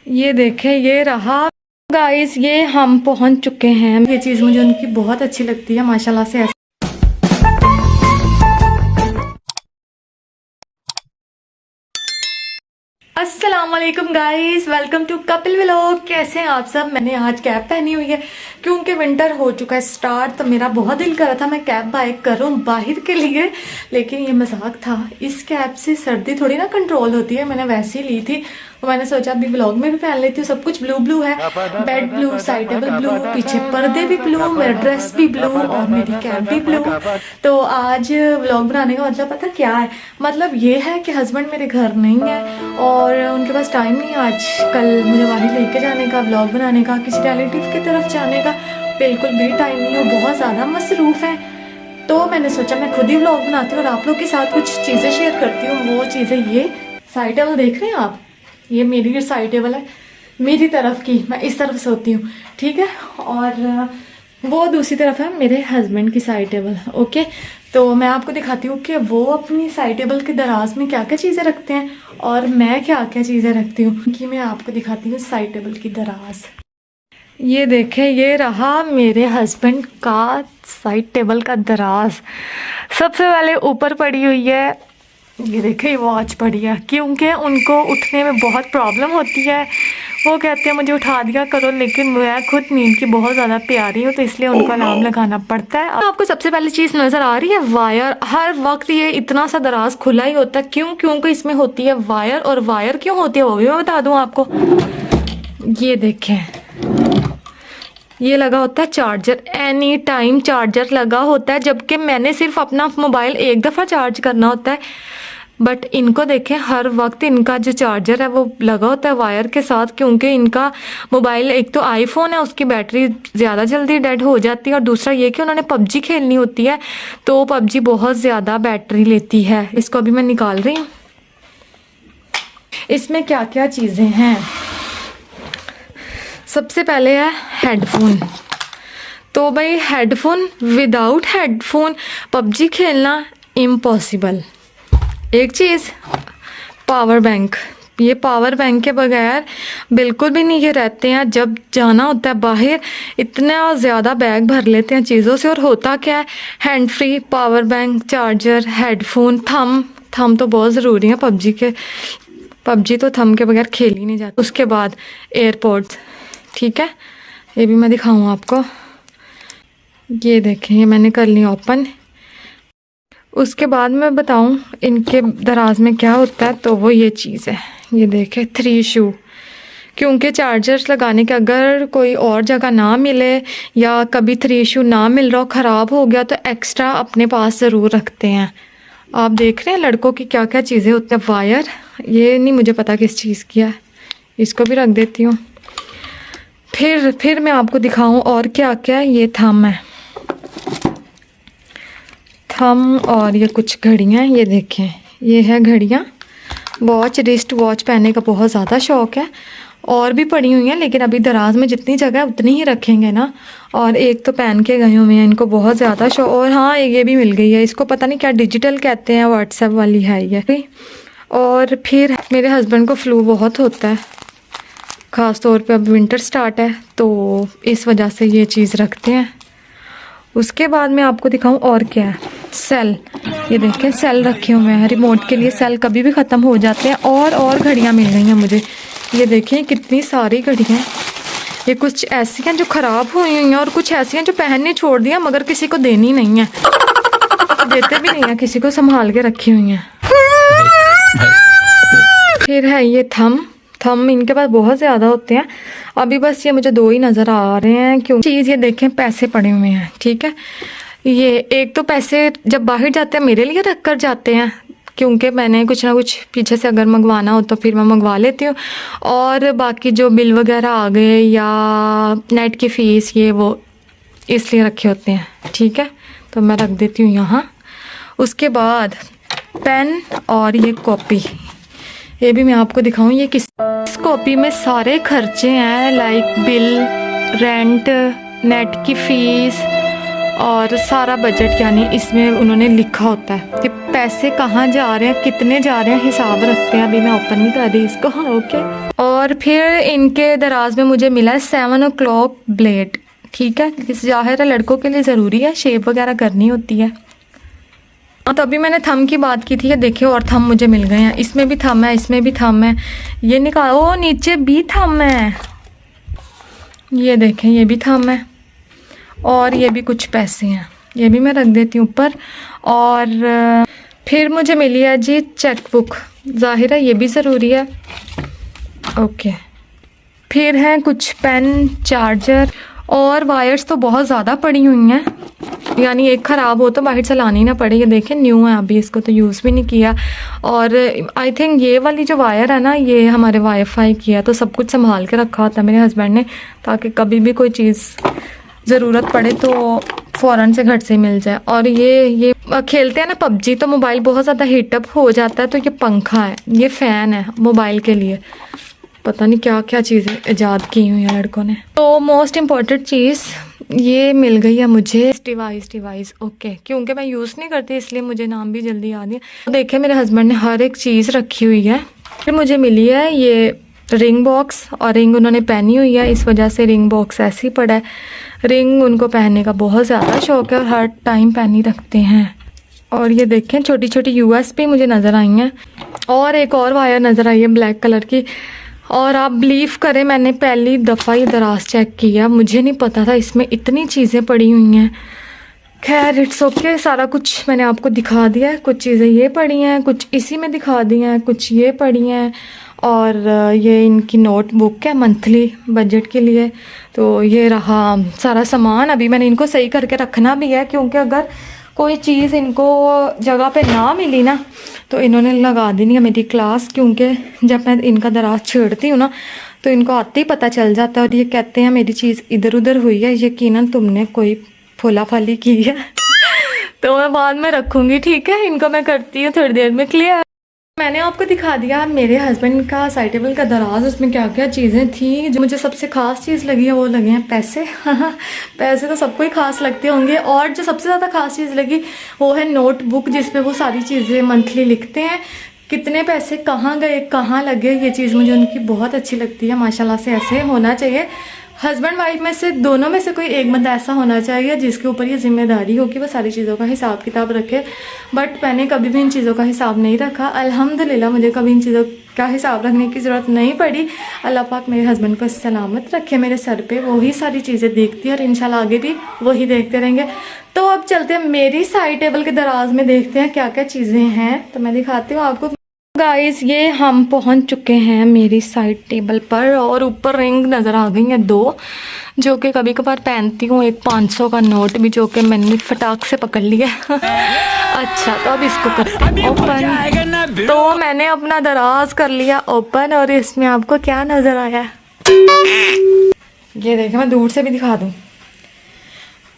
ये देखे, ये रहा गाइस, ये हम पहुंच चुके हैं। ये चीज़ मुझे उनकी बहुत अच्छी लगती है माशाल्लाह से। अस्सलाम वालेकुम guys, welcome to Kapil vlog. कैसे हैं आप सब? मैंने आज कैप पहनी हुई है क्योंकि विंटर हो चुका है स्टार्ट, तो मेरा बहुत दिल कर रहा था मैं कैप बाय करूं बाहर के लिए, लेकिन ये मजाक था। इस कैप से सर्दी थोड़ी ना कंट्रोल होती है, मैंने वैसे ही ली थी तो मैंने सोचा अभी व्लॉग में भी पहन लेती हूँ। सब कुछ ब्लू ब्लू है, bed blue, side table blue, पीछे पर्दे भी ब्लू, मेरा ड्रेस भी ब्लू और मेरी कैप भी ब्लू। तो आज व्लॉग बनाने का मतलब पता क्या है? मतलब ये है कि हस्बैंड मेरे घर नहीं है और उनके पास टाइम नहीं है आज कल मुझे वहीं लेके जाने का, व्लॉग बनाने का, किसी रिलेटिव की तरफ जाने का बिल्कुल भी टाइम नहीं है, वो बहुत ज़्यादा मसरूफ़ है। तो मैंने सोचा मैं खुद ही व्लॉग बनाती हूँ और आप लोग के साथ कुछ चीज़ें शेयर करती हूँ। वो चीज़ें, ये साइड टेबल देख रहे हैं आप, ये मेरी साइड टेबल है, मेरी तरफ की, मैं इस तरफ सोती हूँ, ठीक है। और वो दूसरी तरफ है मेरे हस्बैंड की साइड टेबल, ओके। तो मैं आपको दिखाती हूँ कि वो अपनी साइड टेबल के दराज में क्या क्या चीज़ें रखते हैं और मैं क्या क्या चीज़ें रखती हूँ, कि मैं आपको दिखाती हूँ साइड टेबल की दराज। ये देखें, ये रहा मेरे हस्बैंड का साइड टेबल का दराज। सबसे पहले ऊपर पड़ी हुई है, ये देखें, वॉच पड़ी है क्योंकि उनको उठने में बहुत प्रॉब्लम होती है। वो कहते हैं मुझे उठा दिया करो, लेकिन मैं खुद नींद की बहुत ज़्यादा प्यारी हूँ तो इसलिए उनको अलार्म लगाना पड़ता है। आपको सबसे पहली चीज़ नज़र आ रही है वायर। हर वक्त ये इतना सा दराज खुला ही होता है, क्यों? क्योंकि इसमें होती है वायर। और वायर क्यों होती है वो भी मैं बता दूँ आपको। ये देखें, ये लगा होता है चार्जर, एनी टाइम चार्जर लगा होता है, जबकि मैंने सिर्फ अपना मोबाइल एक दफ़ा चार्ज करना होता है, बट इनको देखें हर वक्त इनका जो चार्जर है वो लगा होता है वायर के साथ, क्योंकि इनका मोबाइल एक तो आईफोन है, उसकी बैटरी ज़्यादा जल्दी डेड हो जाती है, और दूसरा ये कि उन्होंने पबजी खेलनी होती है तो पबजी बहुत ज़्यादा बैटरी लेती है। इसको अभी मैं निकाल रही हूँ। इसमें क्या क्या चीज़ें हैं? सबसे पहले है हेडफोन। तो भाई हेडफोन, विदाउट हेडफोन पबजी खेलना इम्पॉसिबल। एक चीज़, पावर बैंक। ये पावर बैंक के बगैर बिल्कुल भी नहीं ये रहते हैं। जब जाना होता है बाहर इतना ज़्यादा बैग भर लेते हैं चीज़ों से, और होता क्या है, hand free, power bank, charger, headphone, थम तो बहुत ज़रूरी है पबजी के। पबजी तो थम के बगैर खेल ही नहीं जाती। उसके बाद एयरपोर्ट्स, ठीक है, ये भी मैं दिखाऊँ आपको। ये देखें, ये मैंने कर ली ओपन। उसके बाद मैं बताऊं इनके दराज में क्या होता है, तो वो ये चीज़ है, ये देखें 3 शू। क्योंकि चार्जर्स लगाने के अगर कोई और जगह ना मिले या कभी 3 शू ना मिल रहा हो, ख़राब हो गया, तो एक्स्ट्रा अपने पास ज़रूर रखते हैं। आप देख रहे हैं लड़कों की क्या क्या चीज़ें होती हैं। वायर, ये नहीं मुझे पता किस चीज़ की है, इसको भी रख देती हूँ। फिर मैं आपको दिखाऊँ और क्या क्या है। ये थम है, थम, और ये कुछ घड़ियाँ, ये देखें, ये है घड़ियाँ। वॉच, रिस्ट वॉच पहनने का बहुत ज़्यादा शौक़ है, और भी पड़ी हुई हैं, लेकिन अभी दराज में जितनी जगह है उतनी ही रखेंगे ना। और एक तो पहन के गए हुए हैं, इनको बहुत ज़्यादा शौक़। और हाँ, ये भी मिल गई है, इसको पता नहीं क्या डिजिटल कहते हैं, व्हाट्सएप वाली है ये। और फिर मेरे हस्बैंड को फ्लू बहुत होता है, ख़ास तौर पे अब विंटर स्टार्ट है तो इस वजह से ये चीज़ रखते हैं। उसके बाद मैं आपको दिखाऊं और क्या है। सेल, ये देखें, सेल रखे हुए हैं रिमोट के लिए। सेल कभी भी ख़त्म हो जाते हैं। और घड़ियां मिल रही हैं मुझे, ये देखें कितनी सारी घड़ियां। ये कुछ ऐसी हैं जो ख़राब हुई हैं और कुछ ऐसी हैं जो पहनने छोड़ दिया, मगर किसी को देनी नहीं है, देते भी नहीं है किसी को, संभाल के रखी हुई हैं। फिर है ये थम। इनके पास बहुत ज़्यादा होते हैं, अभी बस ये मुझे 2 ही नज़र आ रहे हैं। क्यों चीज़, ये देखें पैसे पड़े हुए हैं, ठीक है। ये एक तो पैसे जब बाहर जाते हैं मेरे लिए रख कर जाते हैं, क्योंकि मैंने कुछ ना कुछ पीछे से अगर मंगवाना हो तो फिर मैं मंगवा लेती हूँ। और बाकी जो बिल वगैरह आ गए या नेट की फ़ीस, ये वो इसलिए रखे होते हैं, ठीक है। तो मैं रख देती हूँ यहाँ। उसके बाद पेन और ये कॉपी, ये भी मैं आपको दिखाऊं। ये किस कॉपी में सारे खर्चे हैं, लाइक बिल, रेंट, नेट की फ़ीस और सारा बजट यानी इसमें उन्होंने लिखा होता है कि पैसे कहाँ जा रहे हैं, कितने जा रहे हैं, हिसाब रखते हैं। अभी मैं ओपन नहीं कर रही इसको। ओके। और फिर इनके दराज में मुझे मिला है 7 o'clock ब्लेड। ठीक है, ज़ाहिर है लड़कों के लिए ज़रूरी है, शेप वगैरह करनी होती है। तो अभी मैंने थम की बात की थी, ये देखिए और थम मुझे मिल गए हैं। इसमें भी थम है, इसमें भी थम है। ये निकालो, ओ नीचे भी थम है, ये देखें ये भी थम है। और ये भी कुछ पैसे हैं, ये भी मैं रख देती हूँ ऊपर। और फिर मुझे मिली है जी चेक बुक, ज़ाहिर है ये भी ज़रूरी है। ओके। फिर हैं कुछ पेन, चार्जर और वायर्स तो बहुत ज़्यादा पड़ी हुई हैं, यानी एक ख़राब हो तो बाहर से लानी ना पड़े। ये देखें न्यू है, अभी इसको तो यूज़ भी नहीं किया। और आई थिंक ये वाली जो वायर है ना, ये हमारे वाईफाई की है, तो सब कुछ संभाल के रखा होता है मेरे हस्बैंड ने, ताकि कभी भी कोई चीज़ ज़रूरत पड़े तो फ़ौरन से घर से मिल जाए। और ये खेलते हैं ना पबजी, तो मोबाइल बहुत ज़्यादा हीटअप हो जाता है, तो ये पंखा है, ये फ़ैन है मोबाइल के लिए। पता नहीं क्या क्या चीज़ें ईजाद की हुई हैं लड़कों ने। तो मोस्ट इम्पॉर्टेंट चीज़ ये मिल गई है मुझे, डिवाइस। ओके, क्योंकि मैं यूज़ नहीं करती इसलिए मुझे नाम भी जल्दी याद है। तो देखिए मेरे हस्बैंड ने हर एक चीज़ रखी हुई है। फिर मुझे मिली है ये रिंग बॉक्स, और रिंग उन्होंने पहनी हुई है, इस वजह से रिंग बॉक्स ऐसे ही पड़ा है। रिंग उनको पहनने का बहुत ज़्यादा शौक़ है और हर टाइम पहनी रखते हैं। और ये देखें छोटी छोटी USB मुझे नज़र आई हैं, और एक और वायर नज़र आई है ब्लैक कलर की। और आप बिलीव करें, मैंने पहली दफ़ा ये दराज चेक किया, मुझे नहीं पता था इसमें इतनी चीज़ें पड़ी हुई हैं। खैर इट्स ओके, सारा कुछ मैंने आपको दिखा दिया है। कुछ चीज़ें ये पड़ी हैं, कुछ इसी में दिखा दी हैं, कुछ ये पड़ी हैं। और ये इनकी नोटबुक है मंथली बजट के लिए। तो ये रहा सारा सामान। अभी मैंने इनको सही करके रखना भी है, क्योंकि अगर कोई चीज़ इनको जगह पे ना मिली ना तो इन्होंने लगा देनी है मेरी क्लास। क्योंकि जब मैं इनका दराज छेड़ती हूँ ना तो इनको आते ही पता चल जाता है, और ये कहते हैं मेरी चीज़ इधर उधर हुई है, यकीनन तुमने कोई फुला फाली की है। तो मैं बाद में रखूँगी, ठीक है। इनको मैं करती हूँ थोड़ी देर में क्लियर। मैंने आपको दिखा दिया मेरे हस्बैंड का साइड टेबल का दराज, उसमें क्या क्या चीज़ें थी। जो मुझे सबसे ख़ास चीज़ लगी है वो लगे हैं पैसे। पैसे तो सबको ही ख़ास लगते होंगे। और जो सबसे ज़्यादा ख़ास चीज़ लगी वो है नोटबुक, जिस पे वो सारी चीज़ें मंथली लिखते हैं, कितने पैसे कहाँ गए कहाँ लगे। ये चीज़ मुझे उनकी बहुत अच्छी लगती है, माशाल्लाह से ऐसे होना चाहिए। हस्बैंड वाइफ में से दोनों में से कोई एक बंदा ऐसा होना चाहिए जिसके ऊपर ये जिम्मेदारी हो कि वह सारी चीज़ों का हिसाब किताब रखे। बट मैंने कभी भी इन चीज़ों का हिसाब नहीं रखा, अल्हम्दुलिल्लाह मुझे कभी इन चीज़ों का हिसाब रखने की ज़रूरत नहीं पड़ी। अल्लाह पाक मेरे हस्बैंड को सलामत रखे मेरे सर पे, वही सारी चीज़ें देखती है और इंशाल्लाह आगे भी वही देखते रहेंगे। तो अब चलते हैं मेरी साइड टेबल के दराज में, देखते हैं क्या क्या चीज़ें हैं। तो मैं दिखाती हूँ आपको। गाइस ये हम पहुंच चुके हैं मेरी साइड टेबल पर, और ऊपर रिंग नज़र आ गई हैं 2, जो कि कभी कभार पहनती हूँ। एक 500 का नोट भी, जो कि मैंने फटाक से पकड़ लिया। अच्छा, तो अब इसको करते हैं ओपन। तो मैंने अपना दराज कर लिया ओपन, और इसमें आपको क्या नज़र आया, ये देखें, मैं दूर से भी दिखा दूँ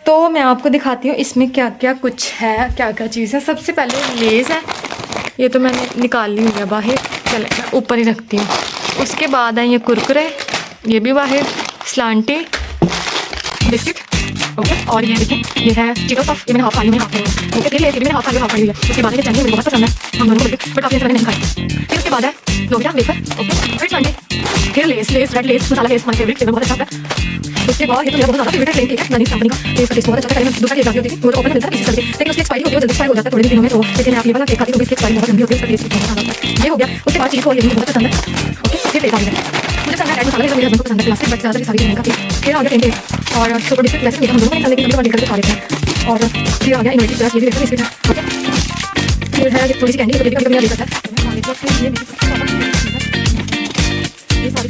तो मैं आपको दिखाती हूँ इसमें क्या क्या कुछ है, क्या क्या चीज़ है। सबसे पहले लेज़ है, ये तो मैंने निकाल ली हुई है बाहर, चले मैं ऊपर ही रखती हूँ। उसके बाद है ये कुरकुरे, ये भी बाहर, स्लांटी बिस्किट, ओके। और ये देखिए ये है चिकन पफ, ये मैंने हाफ खाई, मैंने हाफ खाई, ओके। फिर ये मैंने हाफ खाई, हाफ खाई है। उसके बाद ये चटनी मुझे बहुत पसंद है, हम दोनों को बट काफ़ी नहीं खाई। फिर उसके बाद है लोबिया वेफर, ओके। फिर स्लांटी, फिर less red less masala less, my favourite, बहुत अच्छा है। उसके बाद ये तो मेरा बहुत ज़्यादा फेवरेट है, ठीक है, ननी कंपनी का, इसका टेस्ट बहुत अच्छा है। पहले दूसरा केक होती थी, वो तो ओपन मिलता है पीस करके, लेकिन उसकी एक्सपायरी होती है, जल्दी एक्सपायर हो जाता है थोड़े दिनों में। तो लेकिन आप ये वाला केक खाती तो इसकी एक्सपायरी बहुत लंबी होती है, उसका टेस्ट बहुत अच्छा होता है। ये हो गया। उसके बाद चीज़ को ये मुझे बहुत पसंद है, ओके। फिर लेता हूँ मुझे पसंद है रेड मसाला, मेरे हस्बैंड को पसंद है प्लास्टिक, बट ज़्यादा सारी का। फिर आ गया टेन केक और सुपर बिस्किट, वैसे हम दोनों को लेकिन कभी करके खा लेते हैं। और फिर आ गया इनोवेटिव प्लस, ये भी वेफर बिस्किट है, ओके। फिर है थोड़ी सी कैंडी, कभी कभी ले सकता है। ये सारी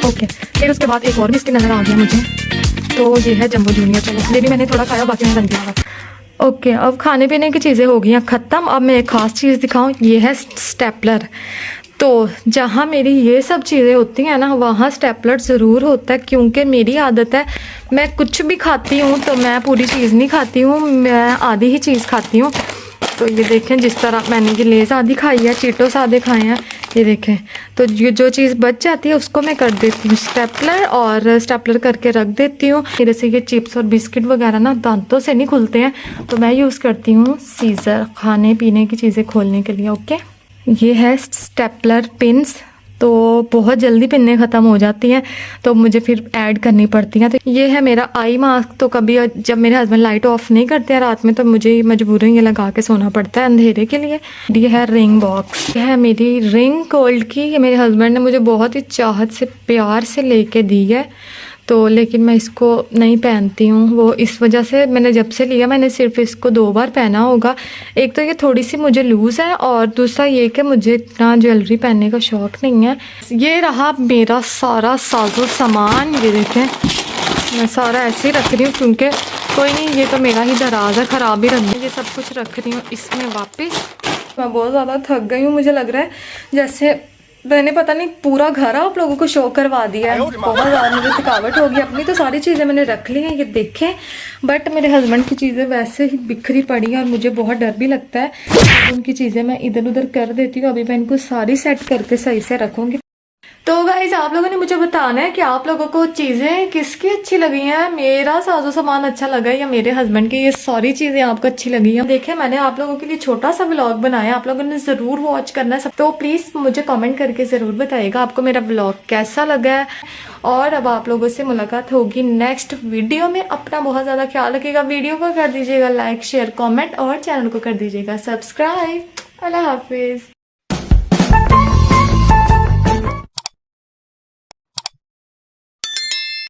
ओके। फिर उसके बाद एक और बिस्किट नज़र आ गया मुझे, तो ये है जंबो जूनियर। चलो ये भी मैंने थोड़ा खाया, बाकी मैंने रख दिया। ओके, अब खाने पीने की चीज़ें हो गई हैं ख़त्म। अब मैं एक ख़ास चीज़ दिखाऊं, ये है स्टेपलर। तो जहाँ मेरी ये सब चीज़ें होती हैं ना, वहाँ स्टेपलर ज़रूर होता है, क्योंकि मेरी आदत है, मैं कुछ भी खाती हूँ तो मैं पूरी चीज़ नहीं खाती हूँ, मैं आधी ही चीज़ खाती हूँ। तो ये देखें, जिस तरह मैंने ये लेज़ आधी खाई है, चीटोस आधे खाए हैं, ये देखें, तो जो चीज़ बच जाती है उसको मैं कर देती हूँ स्टेपलर, और स्टेपलर करके रख देती हूँ। जैसे ये चिप्स और बिस्किट वगैरह ना दांतों से नहीं खुलते हैं, तो मैं यूज़ करती हूँ सीज़र खाने पीने की चीज़ें खोलने के लिए। ओके, ये है स्टेपलर पिन्स, तो बहुत जल्दी पिन्नें ख़त्म हो जाती हैं तो मुझे फिर ऐड करनी पड़ती हैं। तो ये है मेरा आई मास्क, तो कभी जब मेरे हस्बैंड लाइट ऑफ नहीं करते हैं रात में तो मुझे मजबूरन ये लगा के सोना पड़ता है अंधेरे के लिए। ये है रिंग बॉक्स, ये है मेरी रिंग गोल्ड की। ये मेरे हस्बैंड ने मुझे बहुत ही चाहत से प्यार से लेके दी है, तो लेकिन मैं इसको नहीं पहनती हूँ। वो इस वजह से मैंने जब से लिया मैंने सिर्फ इसको 2 बार पहना होगा। एक तो ये थोड़ी सी मुझे लूज़ है, और दूसरा ये कि मुझे इतना ज्वेलरी पहनने का शौक़ नहीं है। ये रहा मेरा सारा साजो सामान, ये देखें मैं सारा ऐसे ही रख रही हूँ क्योंकि कोई नहीं, ये तो मेरा ही दराज है, ख़राब ही रख दी। ये सब कुछ रख रही हूँ इसमें वापस। मैं बहुत ज़्यादा थक गई हूँ, मुझे लग रहा है जैसे मैंने पता नहीं पूरा घर आप लोगों को शो करवा दिया है। बहुत ज़्यादा मुझे थकावट होगी। अपनी तो सारी चीज़ें मैंने रख ली हैं, ये देखें, बट मेरे हस्बैंड की चीज़ें वैसे ही बिखरी पड़ी हैं और मुझे बहुत डर भी लगता है। उनकी चीज़ें मैं इधर उधर कर देती हूँ। अभी मैं इनको सारी सेट करके सही से रखूँगी। तो गाइज आप लोगों ने मुझे बताना है कि आप लोगों को चीज़ें किसकी अच्छी लगी हैं, मेरा साजो सामान अच्छा लगा है या मेरे हस्बैंड की ये सारी चीज़ें आपको अच्छी लगी हैं। देखें मैंने आप लोगों के लिए छोटा सा व्लॉग बनाया, आप लोगों ने ज़रूर वॉच करना है सब। तो प्लीज़ मुझे कमेंट करके ज़रूर बताइएगा आपको मेरा व्लॉग कैसा लगा है। और अब आप लोगों से मुलाकात होगी नेक्स्ट वीडियो में। अपना बहुत ज़्यादा ख्याल रखिएगा। वीडियो को कर दीजिएगा लाइक शेयर कॉमेंट और चैनल को कर दीजिएगा सब्सक्राइब। अल्लाह हाफिज़।